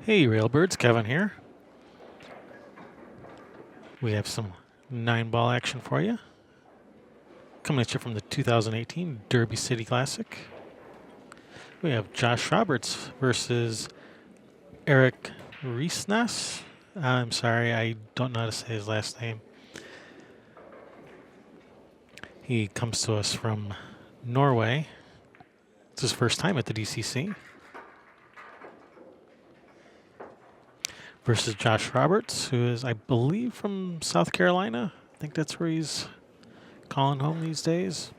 Hey Railbirds, Kevin here. We have some 9-ball action for you. Coming at you from the 2018 Derby City Classic. We have Josh Roberts versus Eirik Riisnaes. I'm sorry, I don't know how to say his last name. He comes to us from Norway. It's his first time at the DCC. Versus Josh Roberts, who is, I believe, from South Carolina. I think that's where he's calling home these days.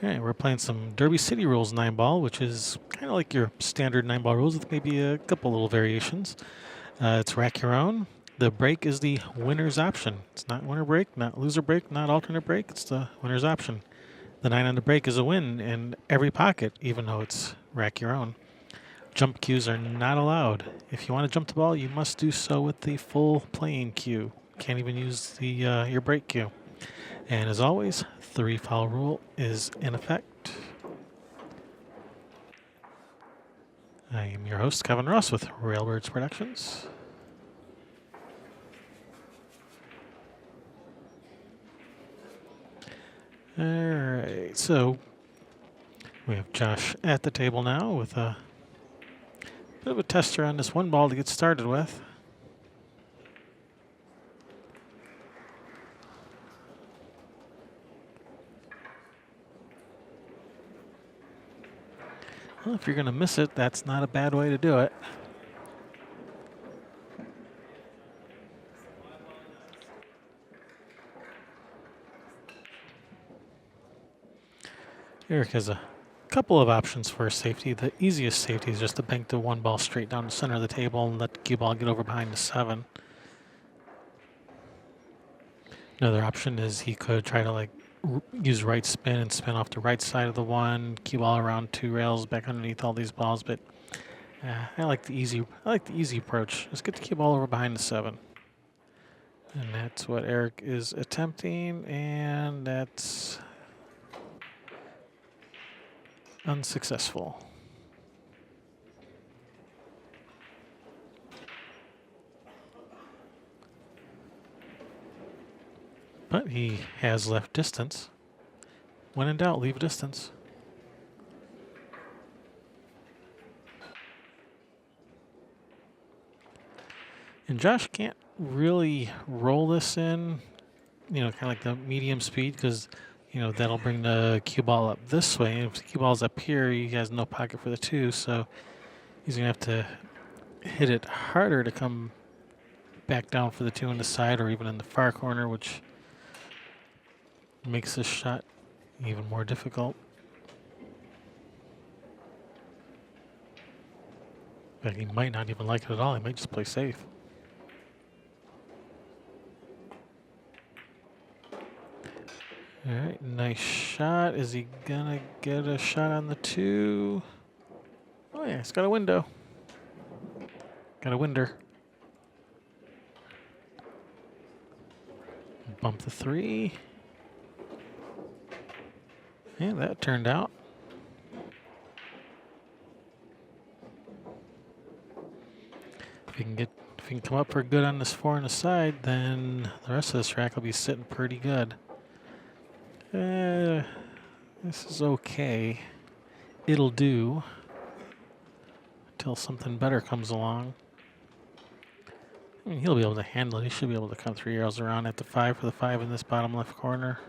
All right, we're playing some Derby City Rules 9-ball, which is kind of like your standard 9-ball rules with maybe a couple little variations. It's rack your own. The break is the winner's option. It's not winner break, not loser break, not alternate break. It's the winner's option. The 9 on the break is a win in every pocket, even though it's rack your own. Jump cues are not allowed. If you want to jump the ball, you must do so with the full playing cue. Can't even use the your break cue. And as always, 3-foul rule is in effect. I am your host, Kevin Ross with Railbirds Productions. All right, so we have Josh at the table now with a bit of a tester on this one ball to get started with. Well, if you're going to miss it, that's not a bad way to do it. Eirik has a couple of options for safety. The easiest safety is just to bank the one ball straight down the center of the table and let the cue ball get over behind the 7. Another option is he could try to use right spin and spin off the right side of the 1, cue ball around 2 rails back underneath all these balls. But I like the easy approach. Just get the cue ball over behind the 7. And that's what Eirik is attempting, and that's unsuccessful. But he has left distance. When in doubt, leave distance. And Josh can't really roll this in, kind of like the medium speed, because that'll bring the cue ball up this way. And if the cue ball's up here, he has no pocket for the 2, so he's going to have to hit it harder to come back down for the 2 on the side or even in the far corner, which makes this shot even more difficult. But he might not even like it at all. He might just play safe. All right, nice shot. Is he gonna get a shot on the 2? Oh yeah, it's got a window. Got a winder. Bump the 3. Yeah, that turned out. If he can come up for good on this 4 on the side, then the rest of this rack will be sitting pretty good. This is okay. It'll do until something better comes along. I mean, he'll be able to handle it. He should be able to come 3 arrows around at the 5 for the 5 in this bottom left corner.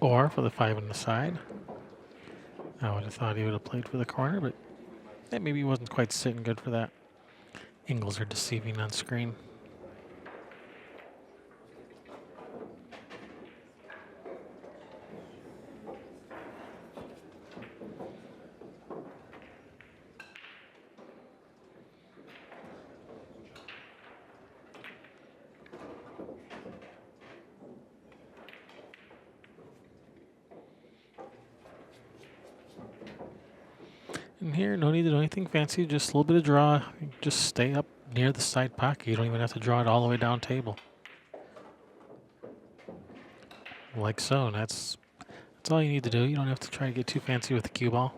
Or for the 5 on the side. I would have thought he would have played for the corner, but maybe he wasn't quite sitting good for that. Angles are deceiving on screen. And here, no need to do anything fancy, just a little bit of draw. Just stay up near the side pocket. You don't even have to draw it all the way down table. Like so, and that's That's all you need to do. You don't have to try to get too fancy with the cue ball.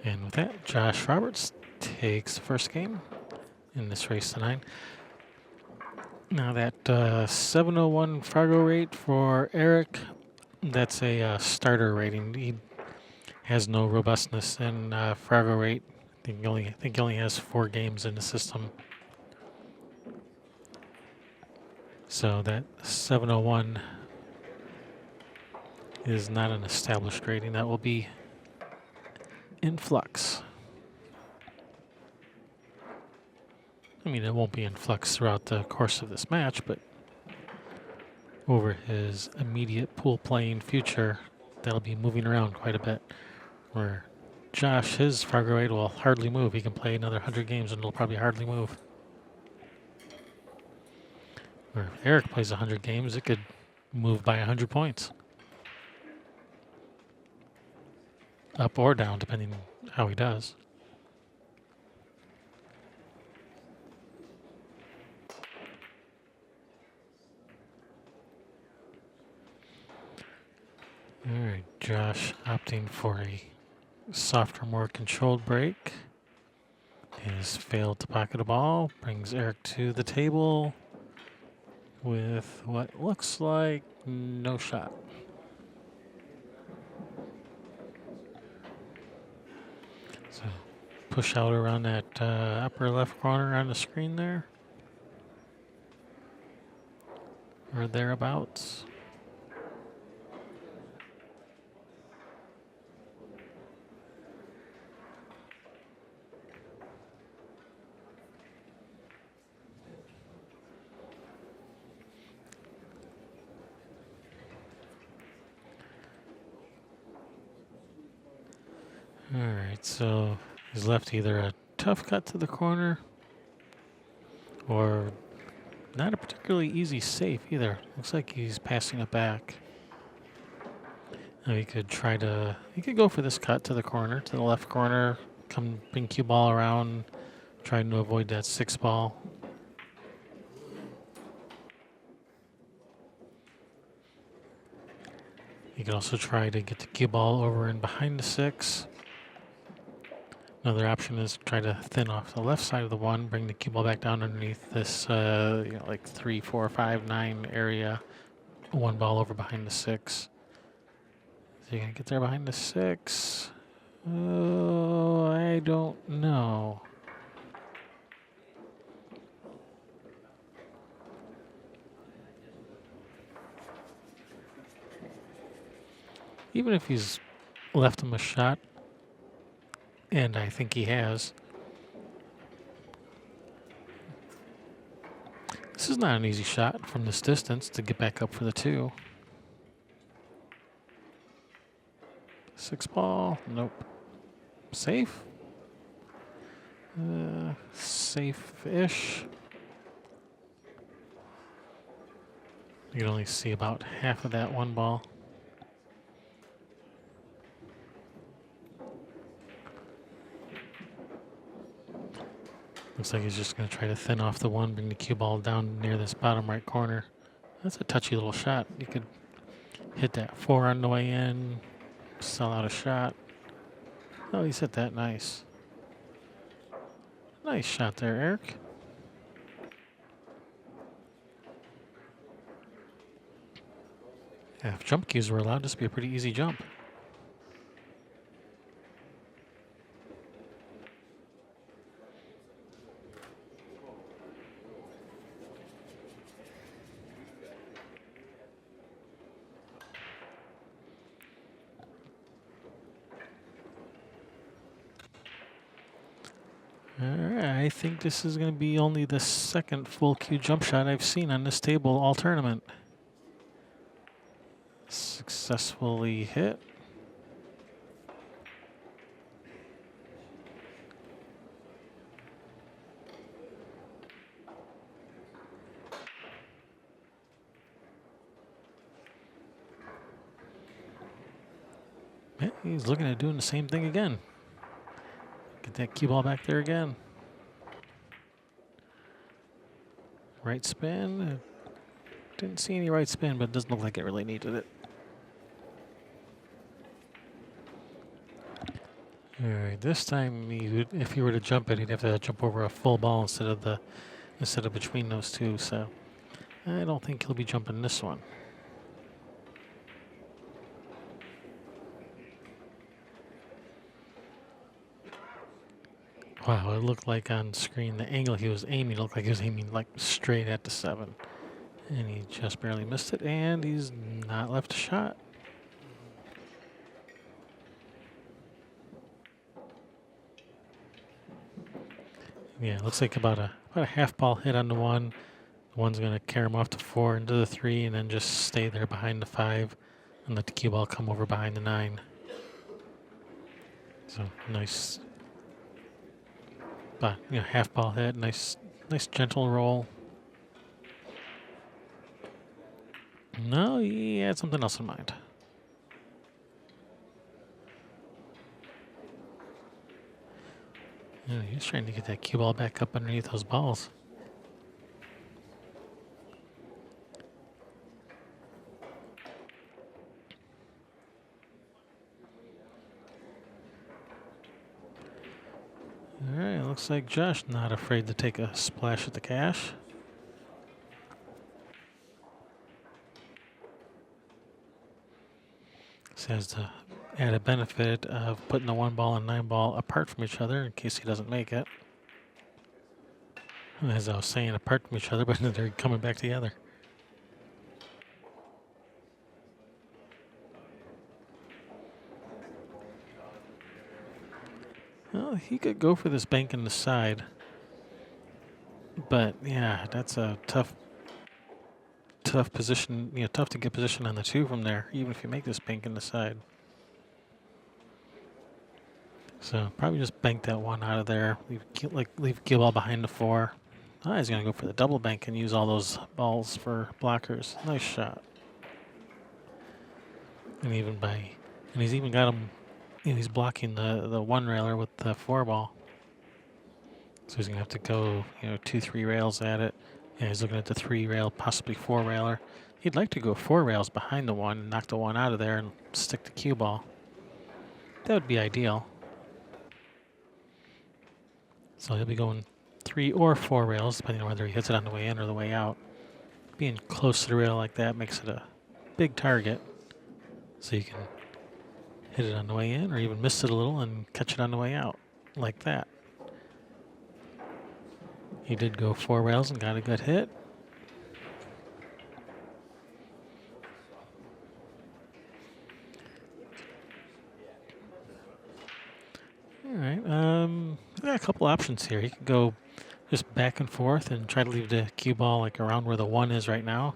And with that, Josh Roberts takes the first game in this race to 9. Now that 701 FargoRate for Eirik, that's a starter rating. He has no robustness in FargoRate. I think he only has 4 games in the system. So that 701 is not an established rating. That will be in flux. I mean, it won't be in flux throughout the course of this match, but over his immediate pool playing future, that'll be moving around quite a bit. Where Josh, his FargoRate will hardly move. He can play another 100 games and it'll probably hardly move. Where if Eirik plays 100 games, it could move by 100 points. Up or down, depending on how he does. All right, Josh opting for a softer, more controlled break. Has failed to pocket a ball. Brings Eirik to the table with what looks like no shot. So push out around that upper left corner on the screen there. Or thereabouts. All right, so he's left either a tough cut to the corner or not a particularly easy safe either. Looks like he's passing it back. Now he could go for this cut to the corner, to the left corner, come bring cue ball around, trying to avoid that 6 ball. He could also try to get the cue ball over and behind the 6. Another option is try to thin off the left side of the 1, bring the cue ball back down underneath this, like 3, 4, 5, 9 area. 1 ball over behind the 6. Is he gonna get there behind the 6? Oh, I don't know. Even if he's left him a shot, and I think he has, this is not an easy shot from this distance to get back up for the 2. 6 ball, nope. Safe? Safe-ish. You can only see about half of that 1 ball. Looks like he's just going to try to thin off the 1, bring the cue ball down near this bottom right corner. That's a touchy little shot. You could hit that 4 on the way in, sell out a shot. Oh, he's hit that nice. Nice shot there, Eirik. Yeah, if jump cues were allowed, this would be a pretty easy jump. Alright, I think this is going to be only the second full cue jump shot I've seen on this table all tournament. Successfully hit. Yeah, he's looking at doing the same thing again. Get that cue ball back there again. Right spin. Didn't see any right spin, but it doesn't look like it really needed it. All right, this time, if you were to jump it, you'd have to jump over a full ball instead of between those two. So I don't think he'll be jumping this one. Wow, it looked like on screen the angle he was aiming looked like he was aiming like straight at the 7. And he just barely missed it, and he's not left a shot. Yeah, it looks like about a half ball hit on the 1. The 1's going to carry him off to 4 into the 3, and then just stay there behind the 5 and let the cue ball come over behind the 9. So nice, but half ball hit, nice gentle roll. No, he had something else in mind. Yeah, he's trying to get that cue ball back up underneath those balls. All right, looks like Josh not afraid to take a splash at the cash. This has the added benefit of putting the 1 ball and 9 ball apart from each other in case he doesn't make it. As I was saying, apart from each other, but they're coming back together. Well, he could go for this bank in the side. But yeah, that's a tough position. Tough to get position on the 2 from there, even if you make this bank in the side. So probably just bank that 1 out of there. Leave cue ball behind the 4. Ah, he's gonna go for the double bank and use all those balls for blockers. Nice shot. And he's even got him. He's blocking the 1 railer with the 4 ball. So he's gonna have to go 2-3 rails at it. Yeah, he's looking at the 3 rail, possibly 4 railer. He'd like to go 4 rails behind the 1 and knock the 1 out of there and stick the cue ball. That would be ideal. So he'll be going 3 or 4 rails, depending on whether he hits it on the way in or the way out. Being close to the rail like that makes it a big target. So you can hit it on the way in or even miss it a little and catch it on the way out, like that. He did go 4 rails and got a good hit. All right, got a couple options here. He could go just back and forth and try to leave the cue ball like around where the 1 is right now.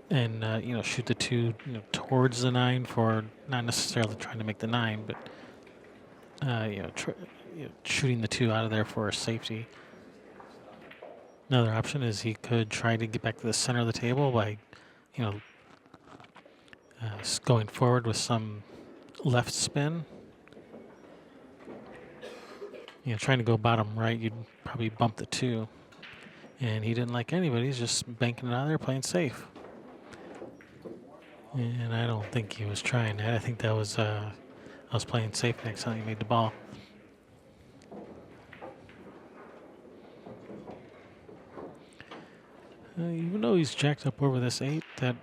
And, shoot the 2 towards the 9 for not necessarily trying to make the 9, but, shooting the 2 out of there for a safety. Another option is he could try to get back to the center of the table by, going forward with some left spin. Trying to go bottom right, you'd probably bump the 2. And he didn't like anybody. He's just banking it out of there, playing safe. And I don't think he was trying that. I think that was I was playing safe next time he made the ball. Even though he's jacked up over this 8, that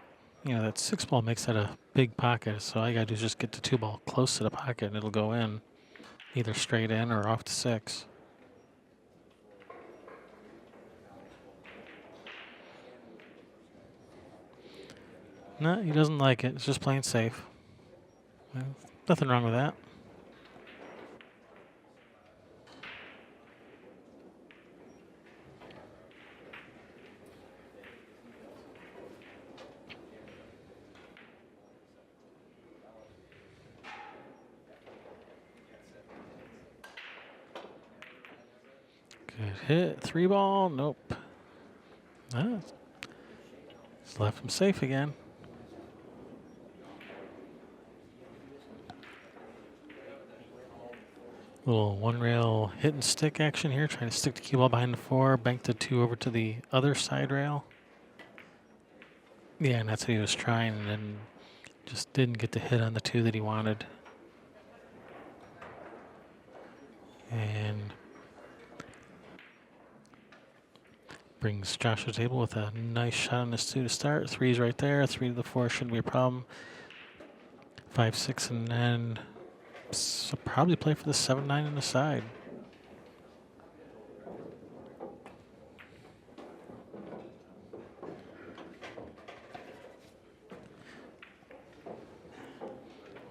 6 ball makes that a big pocket. So all you gotta do is just get the 2 ball close to the pocket and it'll go in, either straight in or off to 6. No, he doesn't like it. It's just playing safe. Well, nothing wrong with that. Good hit. 3 ball. Nope. Ah, just left him safe again. Little one rail hit and stick action here, trying to stick the cue ball behind the 4, bank the 2 over to the other side rail. Yeah, and that's what he was trying, and then just didn't get the hit on the 2 that he wanted. And brings Josh to the table with a nice shot on this 2 to start. 3's right there. 3 to the 4 shouldn't be a problem. 5, 6, and then so probably play for the 7, 9 on the side.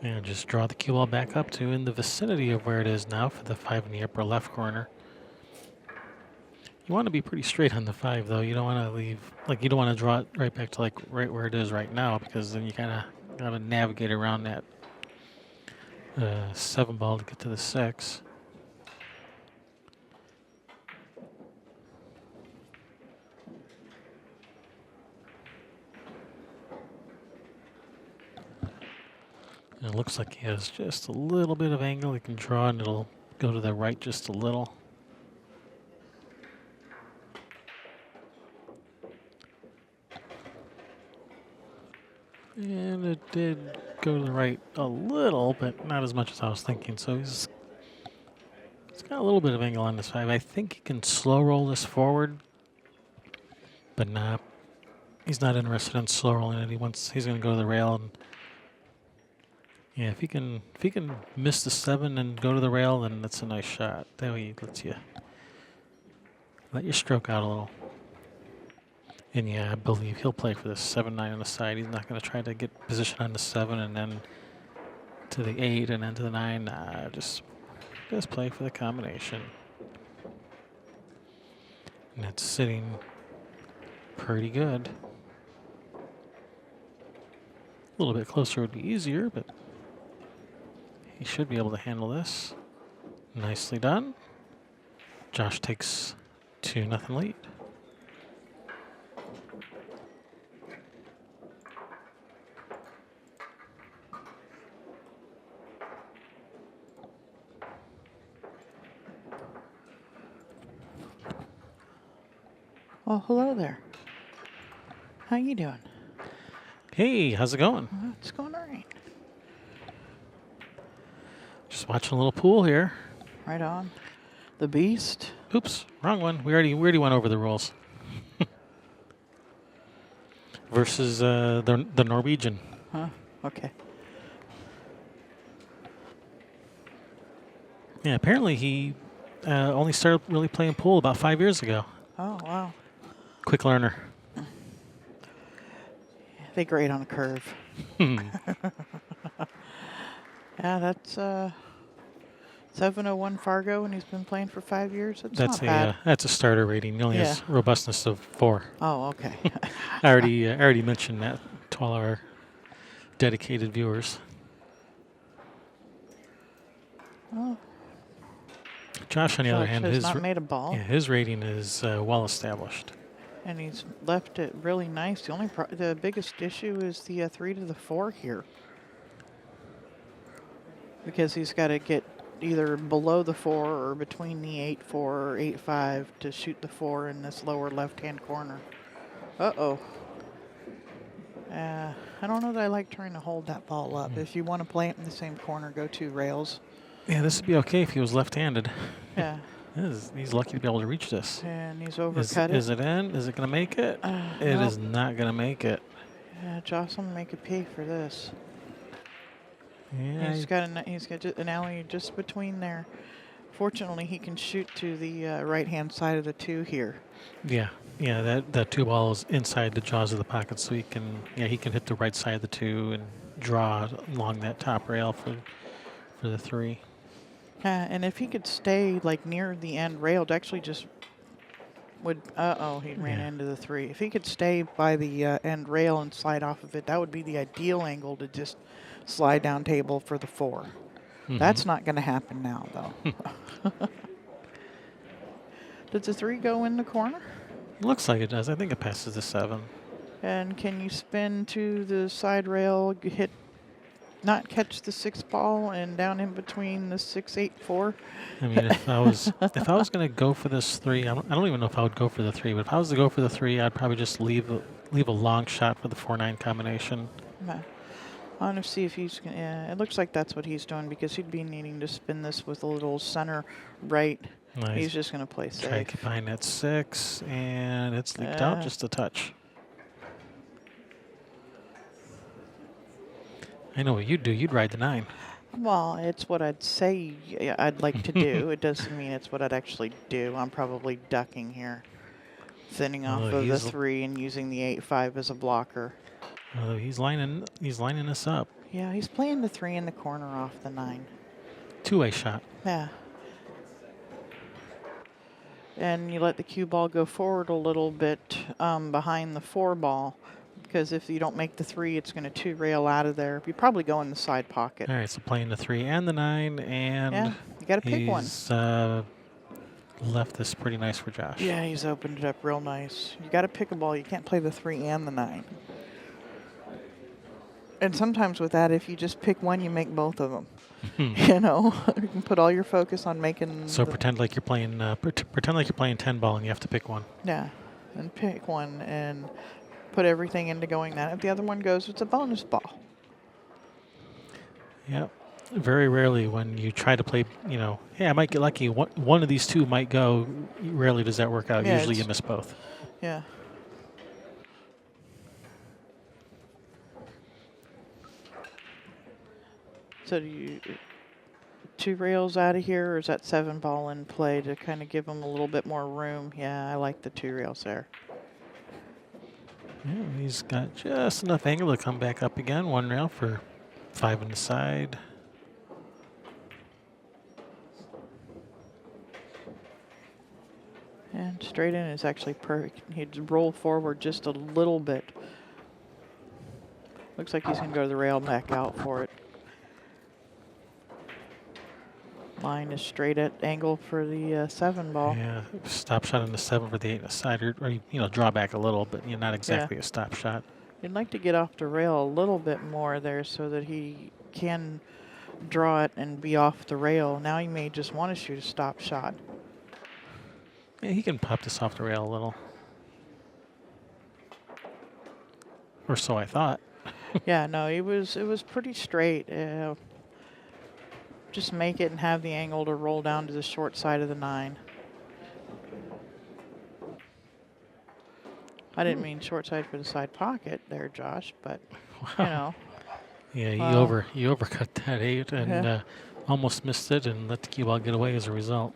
And just draw the cue ball back up to in the vicinity of where it is now for the 5 in the upper left corner. You want to be pretty straight on the 5, though. You don't want to leave, like, you don't want to draw it right back to, like, right where it is right now, because then you kind of got to navigate around that 7 ball to get to the 6. And it looks like he has just a little bit of angle he can draw, and it'll go to the right just a little. And it did go to the right a little, but not as much as I was thinking. So he's got a little bit of angle on this 5. I think he can slow roll this forward, but nah, he's not interested in slow rolling it. He's going to go to the rail, and yeah, if he can miss the 7 and go to the rail, then that's a nice shot. That way he lets you let your stroke out a little. And yeah, I believe he'll play for the 7, 9 on the side. He's not going to try to get position on the 7 and then to the 8 and then to the 9. Nah, just play for the combination. And it's sitting pretty good. A little bit closer would be easier, but he should be able to handle this. Nicely done. Josh takes 2-0 lead. Well, hello there. How you doing? Hey, how's it going? It's going all right. Just watching a little pool here. Right on. The Beast. Oops, wrong one. We already went over the rules. Versus the Norwegian. Huh? Okay. Yeah, apparently he only started really playing pool about 5 years ago. Oh, wow. Quick learner. They grade on a curve. Yeah, that's 701 Fargo, and he's been playing for 5 years. That's not bad. That's a starter rating. He only has robustness of 4. Oh, okay. I already mentioned that to all our dedicated viewers. Oh. Josh, on the other hand, has not made a ball. Yeah, his rating is well established. And he's left it really nice. The biggest issue is the 3 to the 4 here, because he's got to get either below the 4 or between the 8-4 or 8-5 to shoot the 4 in this lower left-hand corner. Uh-oh. I don't know that I like trying to hold that ball up. If you want to play it in the same corner, go 2 rails. Yeah, this would be okay if he was left-handed. Yeah. He's lucky to be able to reach this. And he's overcut it. Is it in? Is it going to make it? It nope. is not going to make it. Yeah, Josh will make a pay for this. Yeah, He's got an alley just between there. Fortunately, he can shoot to the right-hand side of the 2 here. Yeah, that 2 ball is inside the jaws of the pocket, so he can hit the right side of the 2 and draw along that top rail for the 3. And if he could stay like near the end rail, it actually just would. He ran into the 3. If he could stay by the end rail and slide off of it, that would be the ideal angle to just slide down table for the 4. Mm-hmm. That's not going to happen now, though. Does the 3 go in the corner? Looks like it does. I think it passes the 7. And can you spin to the side rail, hit not catch the 6 ball and down in between the 6, 8, 4. I mean, if I was going to go for this 3, I don't even know if I would go for the 3. But if I was to go for the 3, I'd probably just leave a long shot for the 4-9 combination. I want to see if he's gonna, yeah, it looks like that's what he's doing because he'd be needing to spin this with a little center right. Nice. He's just going to play safe. Try to combine that 6, and it's leaked out just a touch. I know what you'd do. You'd ride the 9. Well, it's what I'd say I'd like to do. It doesn't mean it's what I'd actually do. I'm probably ducking here, thinning off of the 3 and using the 8-5 as a blocker. Oh, he's lining us up. Yeah, he's playing the 3 in the corner off the 9. Two-way shot. Yeah. And you let the cue ball go forward a little bit behind the 4 ball. Because if you don't make the 3, it's going to 2-rail out of there. You probably go in the side pocket. All right, so playing the 3 and the 9, and yeah, you got to pick one. He's left this pretty nice for Josh. Yeah, he's opened it up real nice. You got to pick a ball. You can't play the 3 and the 9. And sometimes with that, if you just pick one, you make both of them. You know, you can put all your focus on making. So pretend like you're playing. Pretend like you're playing 10 ball, and you have to pick one. Yeah, and pick one and put everything into going that. If the other one goes, it's a bonus ball. Yep. Very rarely when you try to play, you know, hey, I might get lucky. One of these 2 might go. Rarely does that work out. Yeah, Usually you miss both. Yeah. So do you 2 rails out of here, or is that 7 ball in play to kind of give them a little bit more room? Yeah, I like the 2 rails there. Yeah, he's got just enough angle to come back up again. 1 rail for 5 on the side. And straight in is actually perfect. He'd roll forward just a little bit. Looks like he's going to go to the rail and back out for it. Line is straight at angle for the 7 ball. Yeah, stop shot on the 7 for the 8 on the side, or you know, draw back a little, but you're not exactly a stop shot. You'd like to get off the rail a little bit more there so that he can draw it and be off the rail. Now he may just want to shoot a stop shot. Yeah, he can pop this off the rail a little. Or so I thought. Yeah, no, it was pretty straight. Just make it and have the angle to roll down to the short side of the 9. I didn't mean short side for the side pocket there, Josh, but you know. Yeah, you overcut that 8 and almost missed it and let the cue ball get away as a result.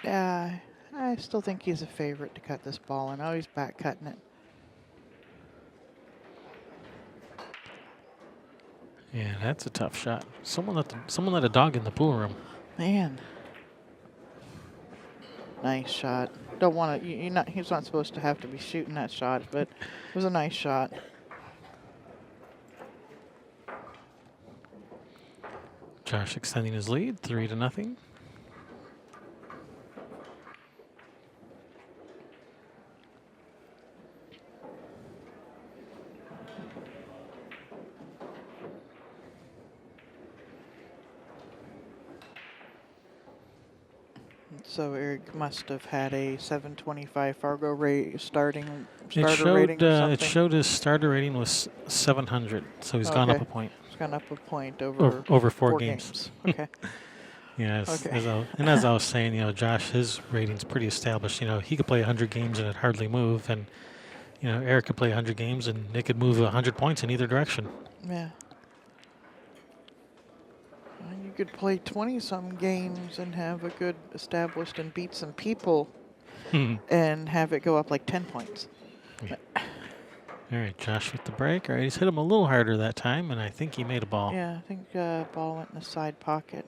Yeah, I still think he's a favorite to cut this ball, and he's back cutting it. Yeah, that's a tough shot. Someone let a dog in the pool room. Man, nice shot. Don't want to. He's not supposed to have to be shooting that shot, but it was a nice shot. Josh extending his lead, 3-0. So Eirik must have had a 725 FargoRate starter rating or something. It showed his starter rating was 700, so he's gone up a point. He's gone up a point over 4 games. Okay. Yeah, Okay. as I was saying, you know, Josh, his rating's pretty established. You know, he could play 100 games and it hardly move, and you know, Eirik could play 100 games and it could move 100 points in either direction. Yeah. You could play 20-some games and have a good established and beat some people and have it go up like 10 points. Yeah. All right, Josh with the break. All right, he's hit him a little harder that time, and I think he made a ball. Yeah, I think ball went in the side pocket.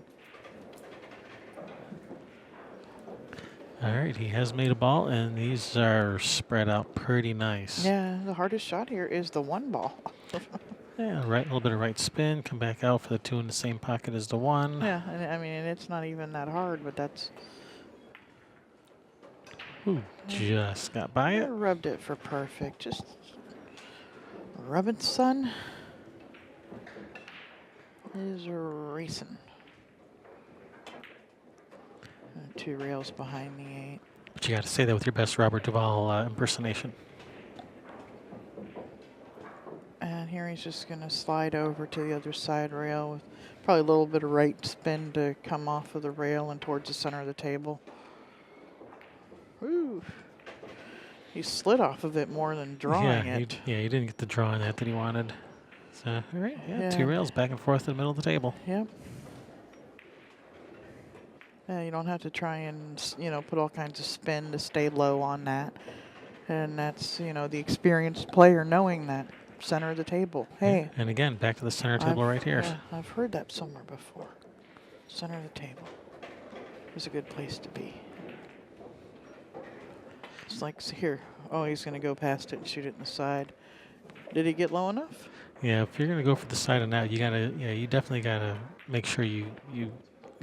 All right, he has made a ball, and these are spread out pretty nice. Yeah, the hardest shot here is the 1 ball. Yeah, right, a little bit of right spin, come back out for the 2 in the same pocket as the 1. Yeah, and I mean, it's not even that hard, but that's... Ooh, just got by it. Rubbed it for perfect. Just rub it, son. is racing. 2 rails behind the 8. But you got to say that with your best Robert Duvall impersonation. And here he's just going to slide over to the other side rail with probably a little bit of right spin to come off of the rail and towards the center of the table. Woo! He slid off of it more than drawing it. He didn't get the draw in that he wanted. So, all right, Yeah. 2 rails back and forth in the middle of the table. Yep. Yeah, you don't have to try and, you know, put all kinds of spin to stay low on that. And that's, you know, the experienced player knowing that. Center of the table. Hey. And again, back to the center table right here. Yeah, I've heard that somewhere before. Center of the table is a good place to be. It's like, here. Oh, he's going to go past it and shoot it in the side. Did he get low enough? Yeah, if you're going to go for the side and out, you definitely got to make sure you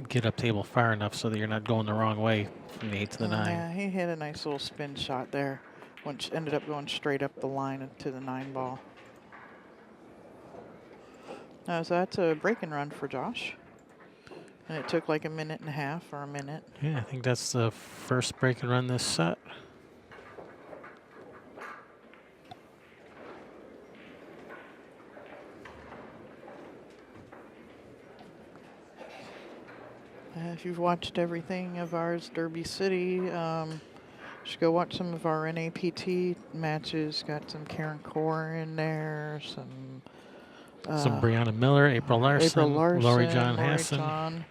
get up table far enough so that you're not going the wrong way from the 8 to the 9. Yeah, he hit a nice little spin shot there, which ended up going straight up the line to the 9 ball. So that's a break and run for Josh. And it took like a minute and a half or a minute. Yeah, I think that's the first break and run this set. If you've watched everything of ours, Derby City, you should go watch some of our NAPT matches. Got some Karen Core in there, some Brianna Miller, April Larson, Lori John Hassan.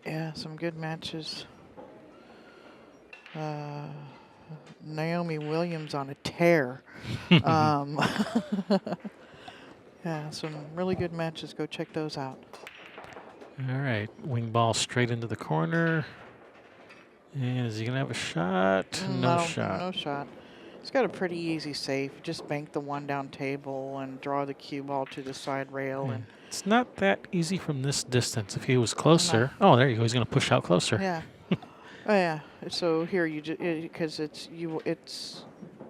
Yeah, some good matches. Naomi Williams on a tear. Yeah, some really good matches. Go check those out. All right, wing ball straight into the corner. And is he gonna have a shot? No shot. No shot. It's got a pretty easy save. You just bank the 1 down table and draw the cue ball to the side rail. And it's not that easy from this distance. If he was closer, oh, there you go. He's gonna push out closer. Yeah. Oh yeah. So here you just because you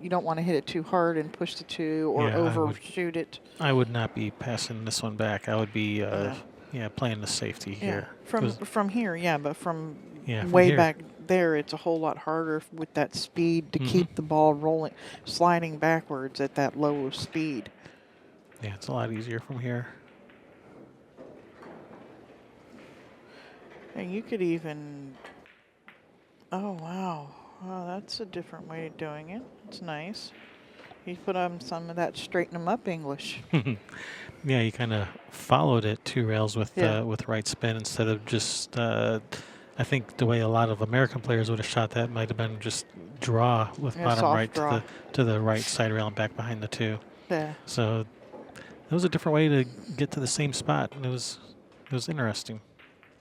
don't want to hit it too hard and push the 2 or overshoot it. I would not be passing this one back. I would be playing the safety here. From here, yeah, but from way back there, it's a whole lot harder with that speed to keep the ball rolling, sliding backwards at that low speed. Yeah, it's a lot easier from here. And you could even, oh wow, that's a different way of doing it. It's nice. You put on some of that straighten them up English. Yeah, you kind of followed it 2 rails with right spin instead of just. I think the way a lot of American players would have shot that might have been just draw with bottom right to the right side rail and back behind the 2. Yeah. So that was a different way to get to the same spot, and it was interesting.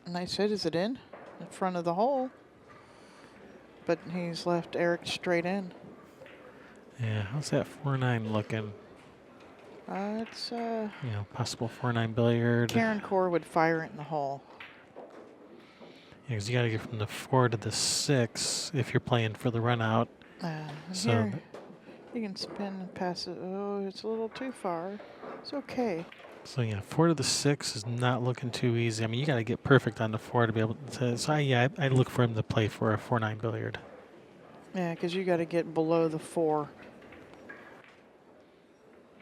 Nice hit. Is it in front of the hole? But he's left Eirik straight in. Yeah, how's that 4-9 looking? It's possible 4-9 billiard. Karen Core would fire it in the hole. Yeah, because you got to get from the 4 to the 6 if you're playing for the run out. So here, you can spin and pass it. Oh, it's a little too far. It's okay. So 4 to the 6 is not looking too easy. I mean, you got to get perfect on the 4 to be able to. So I look for him to play for a 4-9 billiard. Yeah, because you got to get below the 4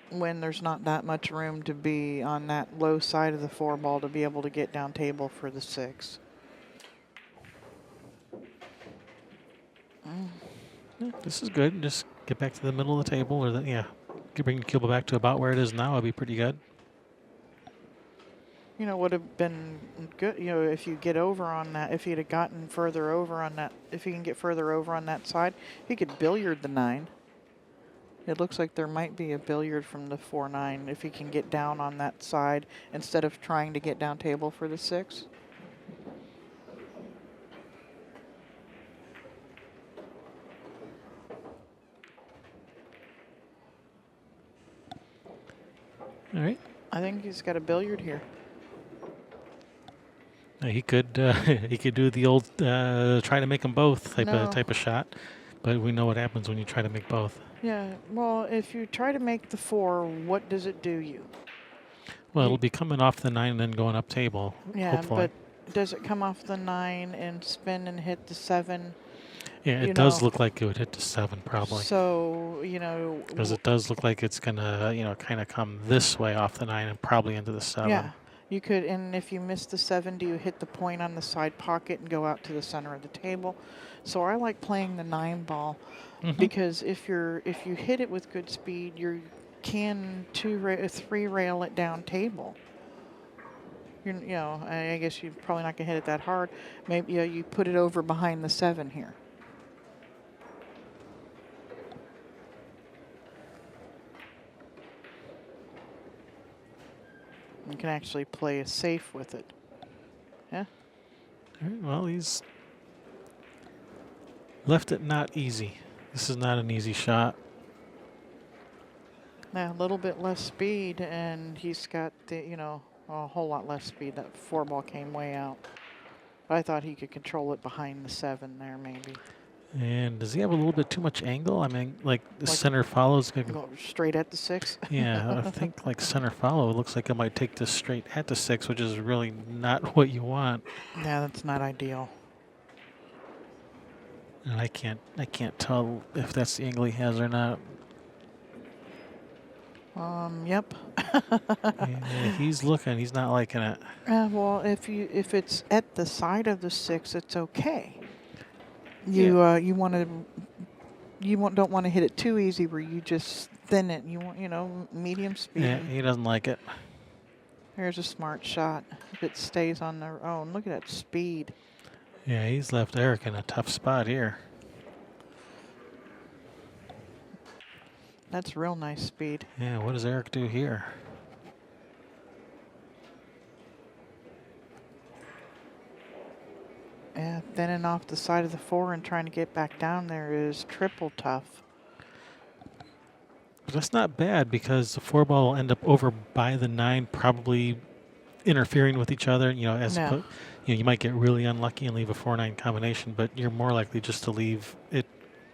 when there's not that much room to be on that low side of the 4 ball to be able to get down table for the 6. Yeah, this is good. Just get back to the middle of the table, or bring the cue ball back to about where it is now. It'd be pretty good. Would have been good. If you get over on that, if he'd have gotten further over on that, if he can get further over on that side, he could billiard the 9. It looks like there might be a billiard from the 4-9 if he can get down on that side instead of trying to get down table for the 6. All right. I think he's got a billiard here. He could do the old try to make them both type of shot, but we know what happens when you try to make both. Yeah, well, if you try to make the 4, what does it do you? Well, it'll be coming off the 9 and then going up table, Yeah, hopefully. but does it come off the 9 and spin and hit the 7? Yeah, You it does know, look like it would hit the 7 probably. so, you know, Because it does look like it's going to, kind of come this way off the 9 and probably into the 7. yeah, you could, and if you miss the 7, do you hit the point on the side pocket and go out to the center of the table? So I like playing the 9 ball because if you hit it with good speed, you can 3 rail it down table. I guess you're probably not gonna hit it that hard. Maybe you put it over behind the 7 here. You can actually play it safe with it. Yeah. All right, well, he's left it not easy. This is not an easy shot. Now a little bit less speed, and he's got a whole lot less speed. That 4 ball came way out. But I thought he could control it behind the 7 there, maybe. And does he have a little bit too much angle? I mean, like the center follows. Go straight at the 6. Yeah, I think like center follow. It looks like it might take this straight at the 6, which is really not what you want. Yeah, that's not ideal. And I can't tell if that's the angle he has or not. Yep. Yeah, he's looking. He's not liking it. Well, if it's at the side of the 6, it's okay. Yeah. Don't want to hit it too easy where you just thin it. You want medium speed. Yeah, he doesn't like it. Here's a smart shot. If it stays on their own, look at that speed. Yeah, he's left Eirik in a tough spot here. That's real nice speed. Yeah, what does Eirik do here? Yeah, thinning off the side of the 4 and trying to get back down there is triple tough. But that's not bad because the 4 ball will end up over by the 9, probably interfering with each other. You might get really unlucky and leave a 4-9 combination, but you're more likely just to leave it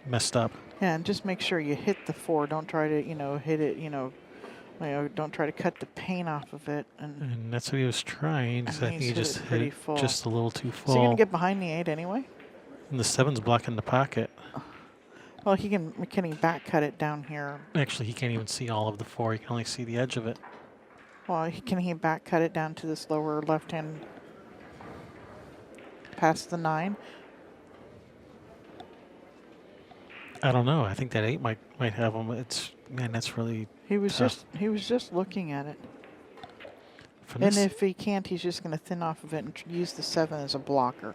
messed up. Yeah, and just make sure you hit the 4. Don't try to hit it. Don't try to cut the paint off of it. And that's what he was trying. And So I think he he's just hit it hit full. it just a little too Is he gonna full. get behind the 8 anyway? And the 7's blocking the pocket. Well, can he back cut it down here? Actually, he can't even see all of the 4. He can only see the edge of it. Well, can he back cut it down to this lower left hand past the 9? I don't know. I think that 8 might have him. That's really He was tough. just looking at it. From And this- if he can't, he's just going to thin off of it and use the 7 as a blocker.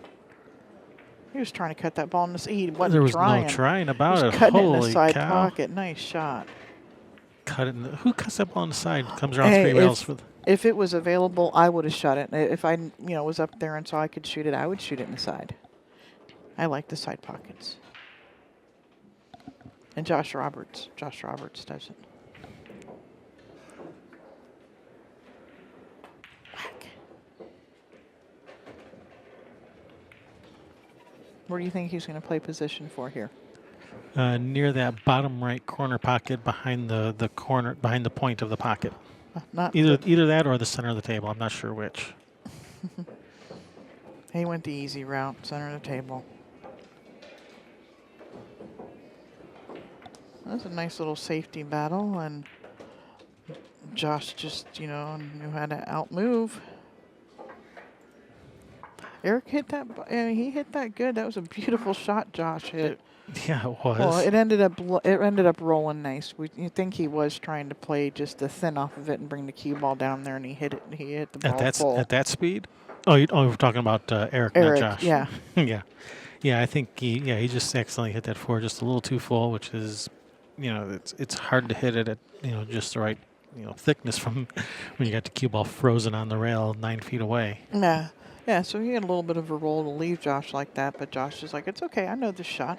He was trying to cut that ball in the he wasn't there was trying. no trying He about was it. cutting it in the Holy side cow! pocket. Nice shot. Cut it. Who cuts that ball on the side? Comes around Hey, 3 rails with. If it was available, I would have shot it. If I was up there and saw I could shoot it, I would shoot it in the side. I like the side pockets. And Josh Roberts doesn't. Whack. Where do you think he's going to play position for here? Near that bottom right corner pocket behind the corner, behind the point of the pocket. Not Either that or the center of the table. I'm not sure which. He went the easy route, center of the table. That's a nice little safety battle, and Josh just, knew how to outmove. Eirik hit that. He hit that good. That was a beautiful shot Josh hit. Yeah, it was. Well, it ended up rolling nice. You think he was trying to play just the thin off of it and bring the cue ball down there, and he hit it. He hit the ball full. At that speed? Oh, we're talking about Eirik, not Josh. Yeah. Yeah. I think he just accidentally hit that 4 just a little too full, which is, it's hard to hit it at just the right thickness from when you got the cue ball frozen on the rail 9 feet away. Yeah. Yeah. So he had a little bit of a roll to leave Josh like that, but Josh is like, it's okay. I know this shot.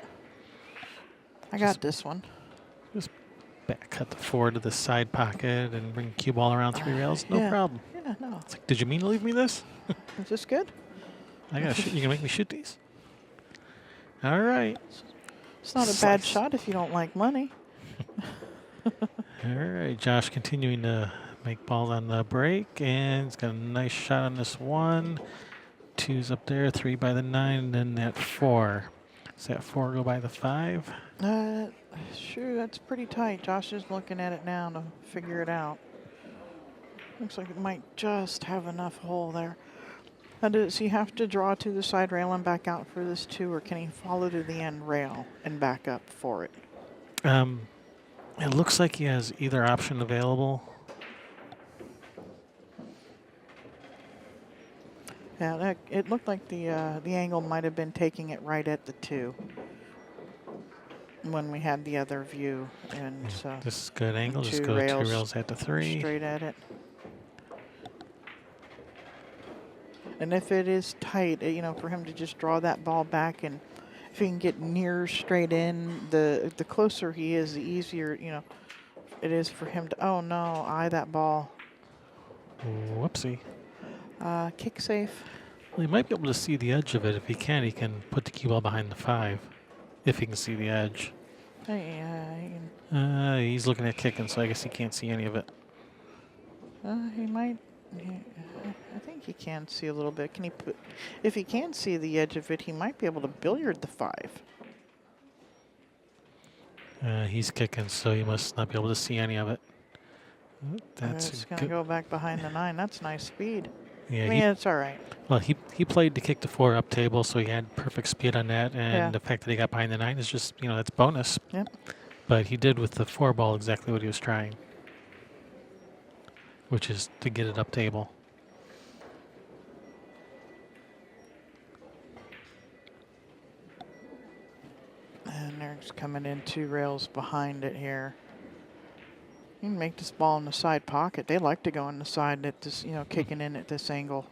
I got this one. Just back cut the 4 to the side pocket and bring the cue ball around 3 rails. No problem. Yeah, no. It's like, did you mean to leave me this? Is this good? I gotta shoot. You can make me shoot these. All right. It's not a bad shot if you don't like money. All right, Josh continuing to Snake ball on the break, and it's got a nice shot on this one. 2's up there, 3 by the 9, and then that 4. Does that 4 go by the 5? Sure, that's pretty tight. Josh is looking at it now to figure it out. Looks like it might just have enough hole there. Does he have to draw to the side rail and back out for this 2, or can he follow to the end rail and back up for it? It looks like he has either option available. Yeah, it looked like the angle might have been taking it right at the 2 when we had the other view, and so This is good angle. Just 2 go 2 rails rails at the 3. straight at it. And if it is tight, you know, for him to just draw that ball back, and if he can get near straight in, the closer he is, the easier, you know, it is for him to. Oh no, eye that ball. Whoopsie. Kick safe. Well, he might be able to see the edge of it. If he can put the cue ball behind the 5. If he can see the edge. Hey, He's looking at kicking, so I guess he can't see any of it. he might. I think he can see a little bit. Can he put? If he can see the edge of it, he might be able to billiard the 5. He's kicking, so he must not be able to see any of it. That's It's going to go back behind the 9. That's nice speed. Yeah, I mean, it's all right. well, he played to kick the 4 up table, so he had perfect speed on that, and Yeah. the fact that he got behind the 9 is just, you know, that's bonus. Yep. But he did with the 4 ball exactly what he was trying, which is to get it up table. And they're just coming in 2 rails behind it here. You can make this ball in the side pocket. They like to go in the side at this, you know, kicking in at this angle.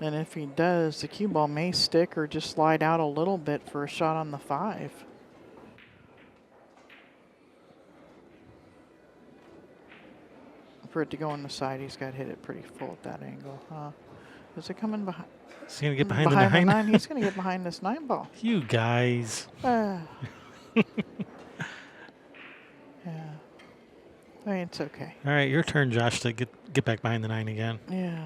And if he does, the cue ball may stick or just slide out a little bit for a shot on the 5. For it to go on the side, he's got to hit it pretty full at that angle. Is it coming behind? Is he going to get behind the 9? He's going to get behind this 9 ball. You guys. Yeah. I mean, it's okay. All right, your turn, Josh, to get back behind the 9 again. Yeah.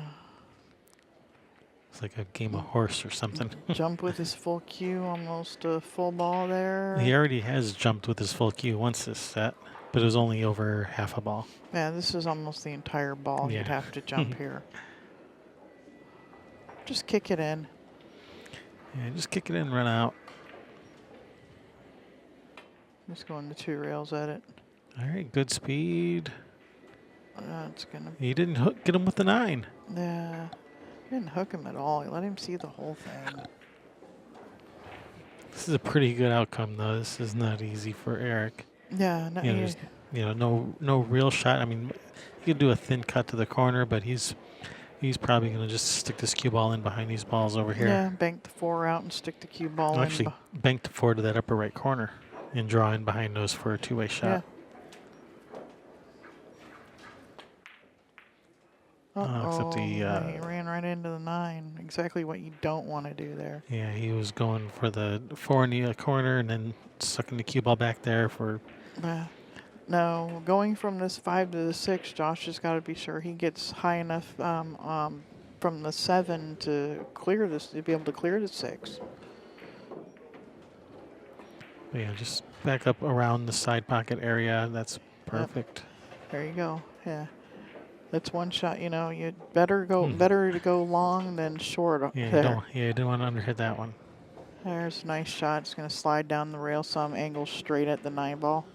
It's like a game of horse or something. Jump with his full cue, almost a full ball there. He already has jumped with his full cue once this set, but it was only over half a ball. Yeah, this is almost the entire ball. Yeah. You'd have to jump here. Just kick it in. Yeah, just kick it in and run out. Just going the 2 rails at it. All right, good speed. It's going to... He didn't get him with the 9. Yeah. He didn't hook him at all. He let him see the whole thing. This is a pretty good outcome, though. This is not easy for Eirik. Yeah. No, You know, there's, no real shot. I mean, he could do a thin cut to the corner, but he's probably going to just stick this cue ball in behind these balls over here. Yeah, bank the 4 out and stick the cue ball in. Actually, bank the 4 to that upper right corner and draw in behind those for a 2-way shot. Yeah. Except he ran right into the 9. Exactly what you don't want to do there. Yeah, he was going for the 4 in the corner and then sucking the cue ball back there for... No, going from this 5 to the 6, Josh has got to be sure he gets high enough from the 7 to clear this, to be able to clear the 6. Yeah, just back up around the side pocket area. That's perfect. Yep. There you go. Yeah. That's one shot, you know, you'd better to go long than short. Yeah, you didn't want to underhit that one. There's a nice shot. It's going to slide down the rail some, angle straight at the 9 ball.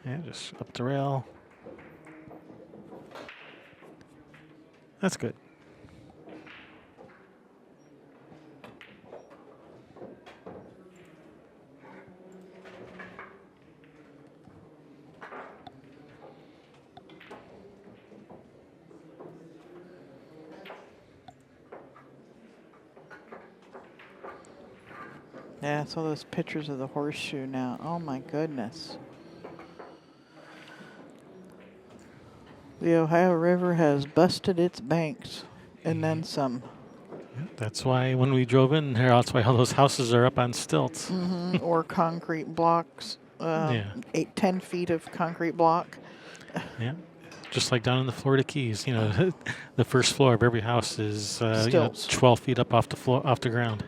Yeah, just up the rail. That's good. Yeah, it's all those pictures of the horseshoe now. Oh my goodness. The Ohio River has busted its banks and then some. Yeah, that's why when we drove in here, that's why all those houses are up on stilts. Or concrete blocks, Yeah. 10 feet of concrete block. Yeah. Just like down in the Florida Keys, the first floor of every house is Stilts. 12 feet up off the floor, off the ground.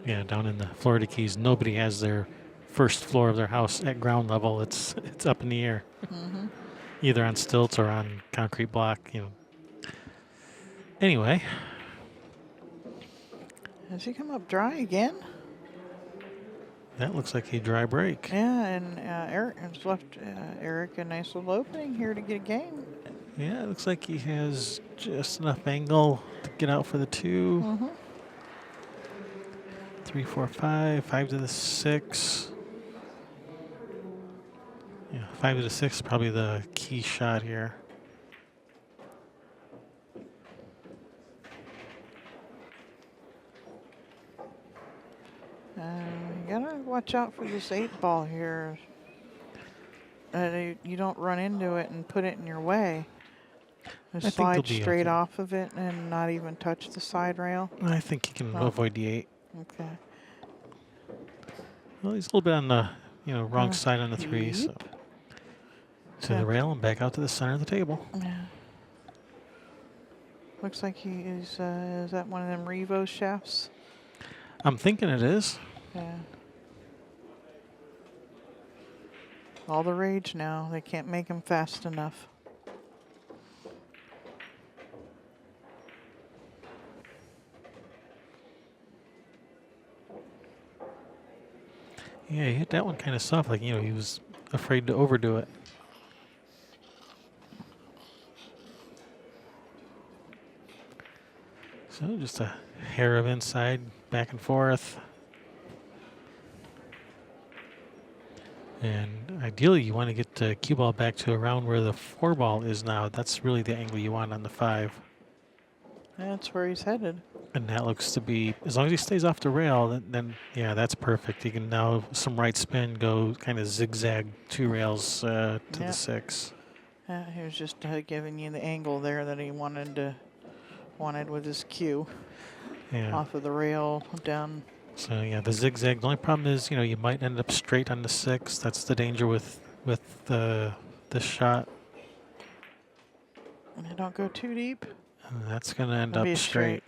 Yeah, down in the Florida Keys, nobody has their first floor of their house at ground level. It's up in the air, either on stilts or on concrete block. Anyway, Has he come up dry again? that looks like a dry break. Yeah, and Eric has left Eric a nice little opening here to get a game. Yeah, it looks like he has just enough angle to get out for the 2. 3, 4, 5, 5 to the 6. Yeah, 5 to the 6 is probably the key shot here. You gotta watch out for this 8-ball here. You don't run into it and put it in your way. think Slide they'll be straight okay. off of it and not even touch the side rail. I think he can Oh. avoid the 8. Okay. Well, he's a little bit on the wrong Uh, side on the 3, so yep. to the rail and back out to the center of the table. Yeah. Looks like he is that one of them Revo shafts? I'm thinking it is. Yeah. All the rage now. They can't make them fast enough. Yeah, he hit that one kind of soft, like he was afraid to overdo it. So just a hair of inside, back and forth. And ideally, you want to get the cue ball back to around where the 4 ball is now. That's really the angle you want on the 5. That's where he's headed. And that looks to be, as long as he stays off the rail, then yeah, that's perfect. He can now, some right spin, go kind of zigzag 2 rails to the 6. He was just giving you the angle there that he wanted with his cue. Yeah. Off of the rail down. So yeah, the zigzag. The only problem is, you might end up straight on the 6. That's the danger with this shot. And don't go too deep. And that's going to end It'll up be straight.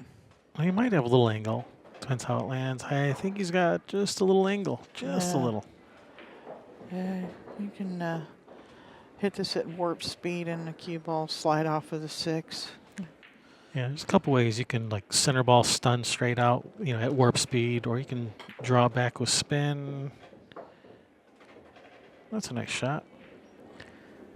Well, he might have a little angle. Depends how it lands. I think he's got just a little angle. Just a Yeah. little. Yeah, you can hit this at warp speed and the cue ball slide off of the 6. Yeah, there's a couple ways. You can like center ball stun straight out, at warp speed, or you can draw back with spin. That's a nice shot.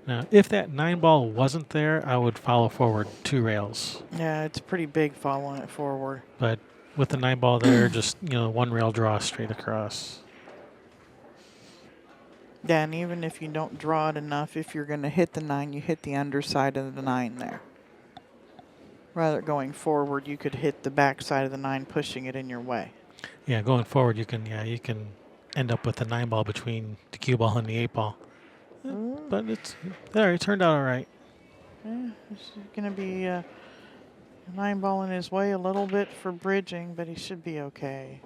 Now, if that 9 ball wasn't there, I would follow forward 2 rails. Yeah, it's pretty big following it forward. But with the 9 ball there, just 1 rail draw straight across. Yeah, and even if you don't draw it enough, if you're going to hit the 9, you hit the underside of the 9 there. Rather going forward, you could hit the back side of the 9, pushing it in your way. Yeah, going forward, you can end up with the 9 ball between the cue ball and the 8 ball. But it turned out all right. Yeah, it's going to be a 9 ball in his way a little bit for bridging, but he should be okay.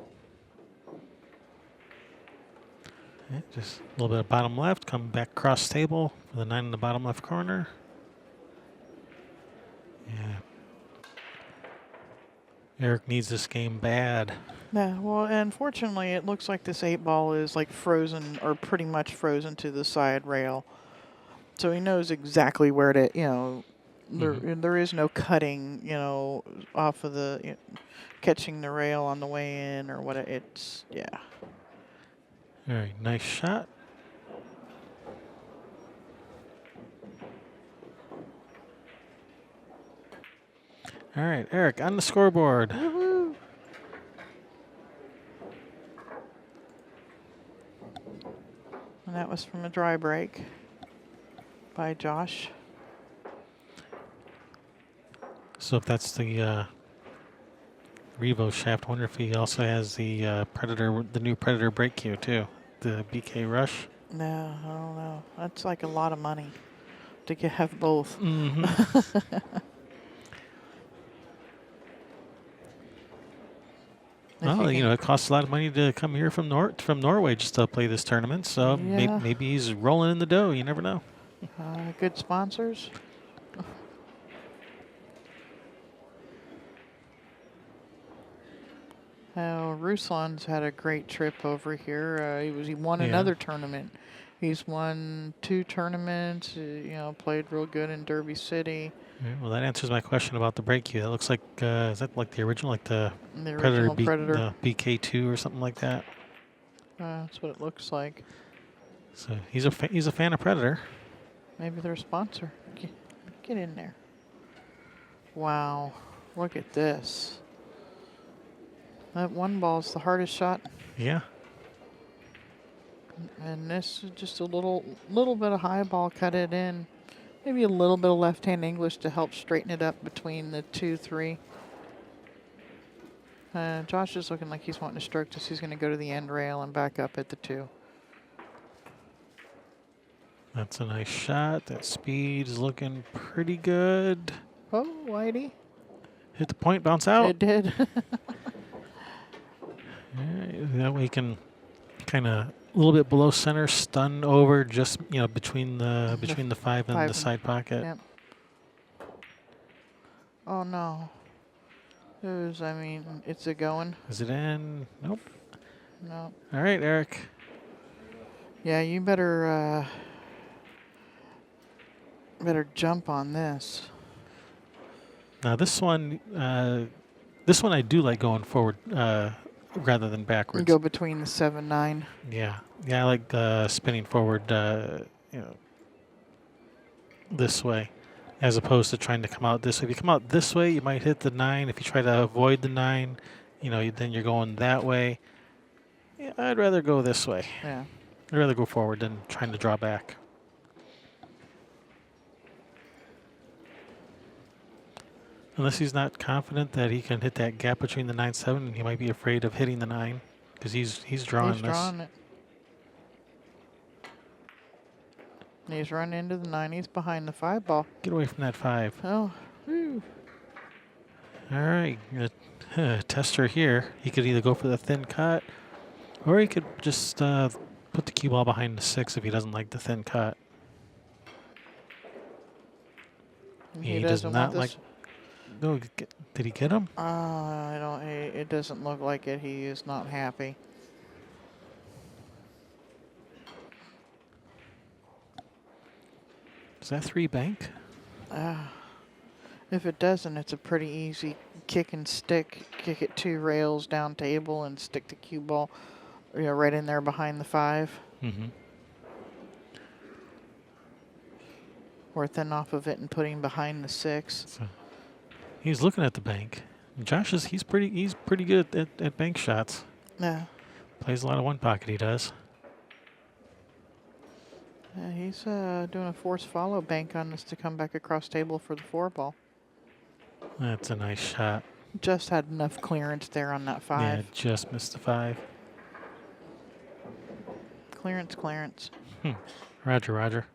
Yeah, just a little bit of bottom left, come back cross table for the 9 in the bottom left corner. Yeah. Eric needs this game bad. Yeah, well, unfortunately, it looks like this 8 ball is like frozen or pretty much frozen to the side rail. So he knows exactly where to, there is no cutting, off of the, catching the rail on the way in or what it's, yeah. All right, nice shot. All right, Eric on the scoreboard. Woohoo! And that was from a dry break by Josh. So if that's the Revo shaft, I wonder if he also has the Predator, the new Predator brake cue too, the BK Rush. No, I don't know. That's like a lot of money to have both. Mm-hmm. If you Well, can, it costs a lot of money to come here from Norway just to play this tournament. So yeah, maybe he's rolling in the dough. You never know. good sponsors. Ruslan's had a great trip over here. He won Yeah. another tournament. He's won 2 tournaments. Played real good in Derby City. Yeah, well, that answers my question about the break queue. That looks like is that like the original, like the The original Predator. the BK2 or something like that? That's what it looks like. So he's a fan of Predator. Maybe they're a sponsor. Get in there. Wow, look at this. That one ball's the hardest shot, Yeah. and this is just a little bit of high ball, cut it in. Maybe a little bit of left-hand English to help straighten it up between the 2, 3. Josh is looking like he's wanting to stroke this. He's going to go to the end rail and back up at the 2. That's a nice shot. That speed is looking pretty good. Oh, Whitey. Hit the point, bounce out. It did. That way you can kind of a little bit below center, stun over just between the 5 and the side pocket. Yep. Oh no. It's a going. Is it in? Nope. No. All right, Eirik. Yeah, you better jump on this. Now this one I do like going forward rather than backwards. Go between the 7, 9. Yeah, I like spinning forward, this way, as opposed to trying to come out this way. If you come out this way, you might hit the 9. If you try to avoid the 9, then you're going that way. Yeah, I'd rather go this way. Yeah. I'd rather go forward than trying to draw back. Unless he's not confident that he can hit that gap between the 9-7, he might be afraid of hitting the 9 because he's drawing He's this. drawing it. He's running into the 9. He's behind the 5 ball. Get away from that 5. Oh. Whew. All right, tester here. He could either go for the thin cut, or he could just put the cue ball behind the 6 if he doesn't like the thin cut. He does doesn't not want like. this. No, did he get him? I don't. It doesn't look like it. He is not happy. Is that 3 bank? If it doesn't, it's a pretty easy kick and stick. Kick it 2 rails down table and stick the cue ball, right in there behind the 5. Mm-hmm. Or thin off of it and put him behind the 6. So he's looking at the bank. Josh he's pretty good at bank shots. Yeah. Plays a lot of one pocket. He does. He's doing a force follow bank on this to come back across table for the 4 ball. That's a nice shot. Just had enough clearance there on that 5. Yeah, just missed the 5. Clearance. Roger.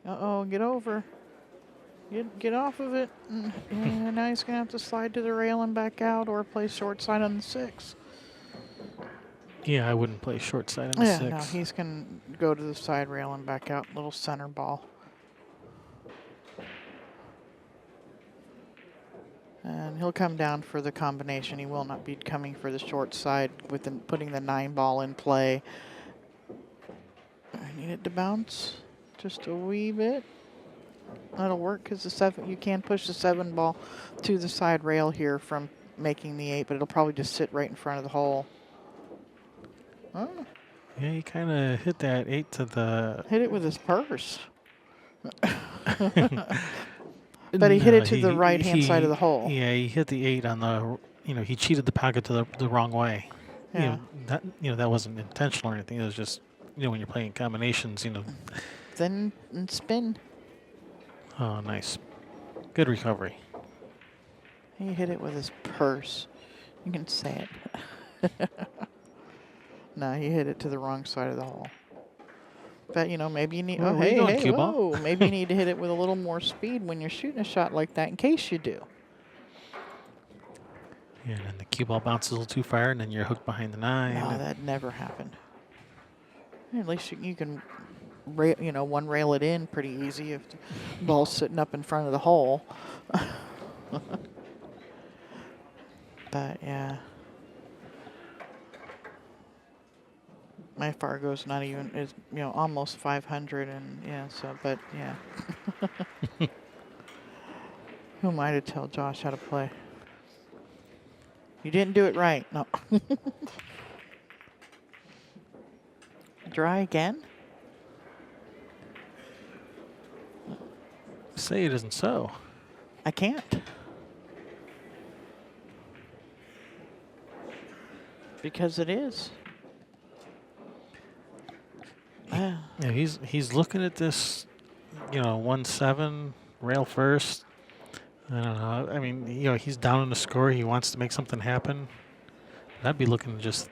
Uh-oh, get over. Get off of it. Yeah, now he's going to have to slide to the rail and back out or play short side on the 6. Yeah, I wouldn't play short side on the 6. No, he's going to go to the side rail and back out. Little center ball. And he'll come down for the combination. He will not be coming for the short side with putting the 9 ball in play. I need it to bounce just a wee bit. That'll work because the 7, you can push the 7 ball to the side rail here from making the 8, but it'll probably just sit right in front of the hole. Oh. Yeah, he kind of hit that 8 to the. Hit it with his purse. But he hit it to the right-hand side of the hole. Yeah, he hit the 8 on the. He cheated the pocket to the wrong way. Yeah. That wasn't intentional or anything. It was just when you're playing combinations, Then and spin. Oh, nice. Good recovery. He hit it with his purse. You can say it. No, he hit it to the wrong side of the hole. But, you know, maybe you need... Where Oh, are you hey, going, hey, cue ball? whoa. Maybe you need to hit it with a little more speed when you're shooting a shot like that, in case you do. Yeah, and then the cue ball bounces a little too far, and then you're hooked behind the 9. No, that never happened. At least you can, you know, one rail it in pretty easy if the ball's sitting up in front of the hole. But, yeah. My Fargo's not even, is, you know, almost 500, and yeah, so, but yeah. Who am I to tell Josh how to play? You didn't do it right. No. Dry again? Say it isn't so. I can't. Because it is. Yeah, he's looking at this, you know, 1-7 rail first. I don't know. I mean, you know, he's down in the score. He wants to make something happen. I'd be looking to just,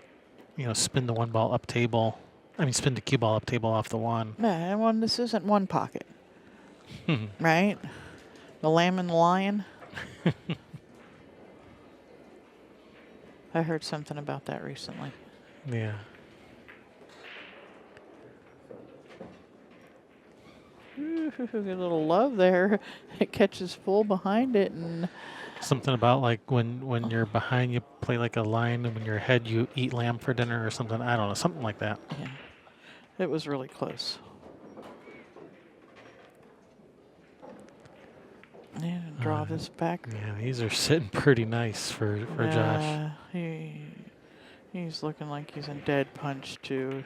you know, spin the one ball up table. I mean, spin the cue ball up table off the 1. Nah, well, this isn't one pocket. Right? The lamb and the lion. I heard something about that recently. Yeah. Ooh, a little love there. It catches full behind it, and Something about like when you're behind, you play like a lion, and when you're ahead, you eat lamb for dinner or something. I don't know, something like that. yeah, it was really close. And draw this back. Yeah, these are sitting pretty nice for Josh. He's looking like he's in dead punch too.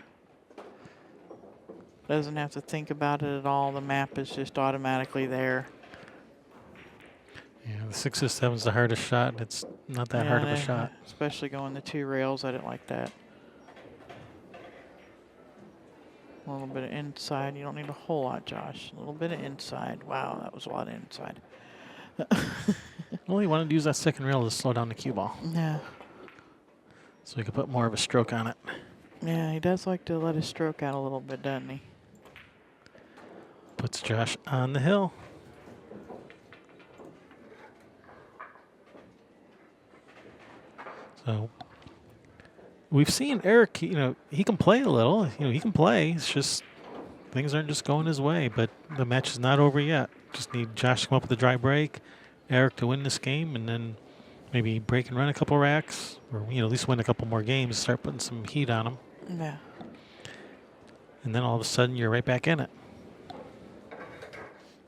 Doesn't have to think about it at all. The map is just automatically there. Yeah, the 6 7 is the hardest shot, and it's not that hard of a shot. Especially going the 2 rails. I didn't like that. A little bit of inside. You don't need a whole lot, Josh. A little bit of inside. Wow, that was a lot of inside. Well, he wanted to use that second rail to slow down the cue ball, Yeah. so he could put more of a stroke on it. Yeah, he does like to let his stroke out a little bit, doesn't he? Puts Josh on the hill. So we've seen Eirik, you know, he can play a little. You know, he can play. It's just things aren't just going his way, but the match is not over yet. Just need Josh to come up with a dry break, Eirik to win this game, and then maybe break and run a couple racks, or, you know, at least win a couple more games, start putting some heat on him. Yeah. And then all of a sudden you're right back in it.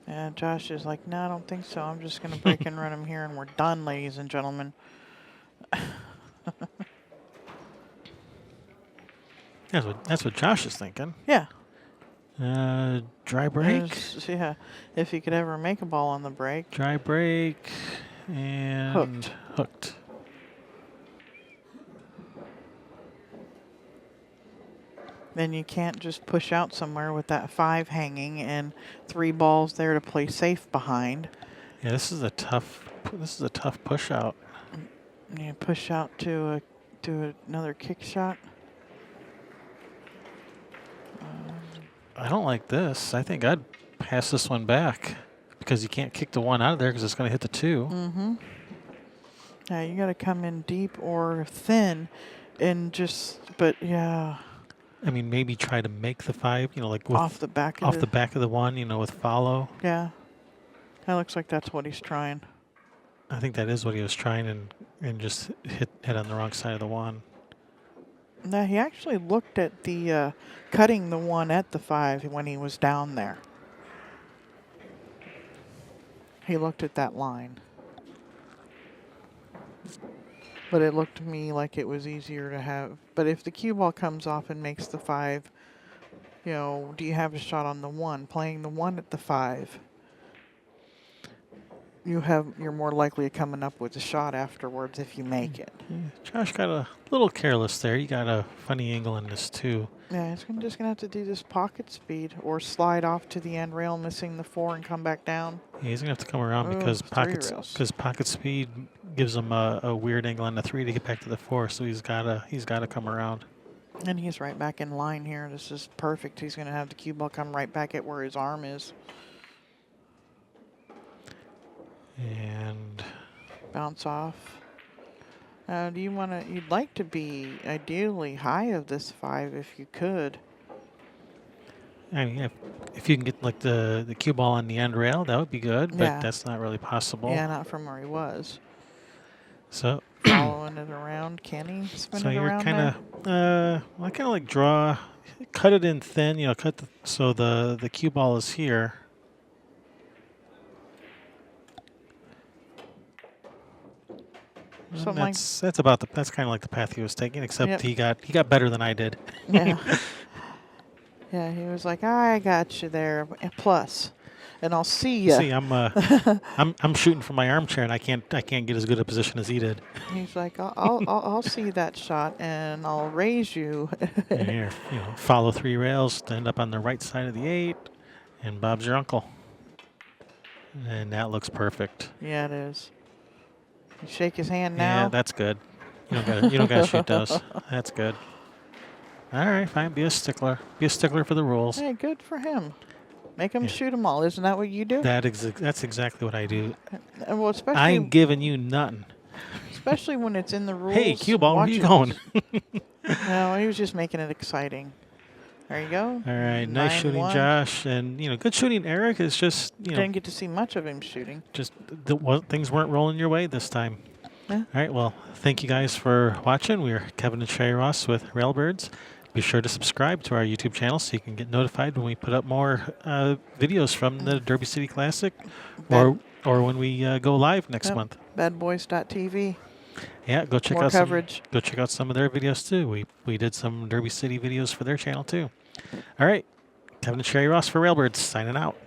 Yeah, Josh is like, no, I don't think so. I'm just going to break and run him here, and we're done, ladies and gentlemen. That's what Josh is thinking. Yeah. Dry break. Yeah. If he could ever make a ball on the break. Dry break. And hooked. Then you can't just push out somewhere with that 5 hanging and 3 balls there to play safe behind. Yeah, this is a tough push out. You push out to another kick shot. I don't like this. I think I'd pass this one back because you can't kick the 1 out of there because it's going to hit the 2. Mm-hmm. Yeah, you got to come in deep or thin, and but yeah. I mean, maybe try to make the 5. You know, like with off the back of the back of the 1. You know, with follow. Yeah, that looks like that's what he's trying. I think that is what he was trying, and just hit on the wrong side of the 1. No, he actually looked at the cutting the 1 at the 5 when he was down there. He looked at that line. But it looked to me like it was easier to have. But if the cue ball comes off and makes the 5, you know, do you have a shot on the 1? Playing the 1 at the 5, you're more likely coming up with a shot afterwards if you make it. Yeah, Josh got a little careless there. You got a funny angle in this too. Yeah, he's just gonna have to do this pocket speed or slide off to the end rail, missing the 4 and come back down. Yeah, he's gonna have to come around because pocket speed gives him a weird angle on the 3 to get back to the 4. So he's gotta come around. And he's right back in line here. This is perfect. He's going to have the cue ball come right back at where his arm is. And Bounce off. Do you want to? You'd like to be ideally high of this 5 if you could. I mean, if you can get like the cue ball on the end rail, that would be good. But Yeah. that's not really possible. Yeah, not from where he was. So Following it around. Can he spin so it you're around kind there? of I kind of like draw, cut it in thin. You know, cut so the cue ball is here. And Something like- that's kind of like the path he was taking, except Yep. he got better than I did. Yeah. Yeah, he was like, I got you there. Plus. And I'll see you. See, I'm shooting from my armchair, and I can't get as good a position as he did. He's like, I'll see that shot, and I'll raise you. And here, you know, follow 3 rails to end up on the right side of the 8, and Bob's your uncle. And that looks perfect. Yeah, it is. You shake his hand now. Yeah, that's good. You don't gotta shoot those. That's good. All right, fine. Be a stickler. Be a stickler for the rules. Hey, good for him. Make him Yeah. shoot them all. Isn't that what you do? That's exactly what I do. And well, especially I ain't giving you nothing. especially when it's in the rules. Hey, cue ball, where you watch going? it. No, he was just making it exciting. There you go. All right, nice shooting, 9-1. Josh, and good shooting, Eirik. It's just Didn't get to see much of him shooting. just things weren't rolling your way this time. Yeah. All right, well, thank you guys for watching. We're Kevin and Sherry Ross with Railbirds. Be sure to subscribe to our YouTube channel so you can get notified when we put up more videos from the Derby City Classic, or when we go live next Yep. month. Badboys.tv. Yeah, go check More out coverage. go check out some of their videos too. We did some Derby City videos for their channel too. All right, Kevin and Sherry Ross for Railbirds signing out.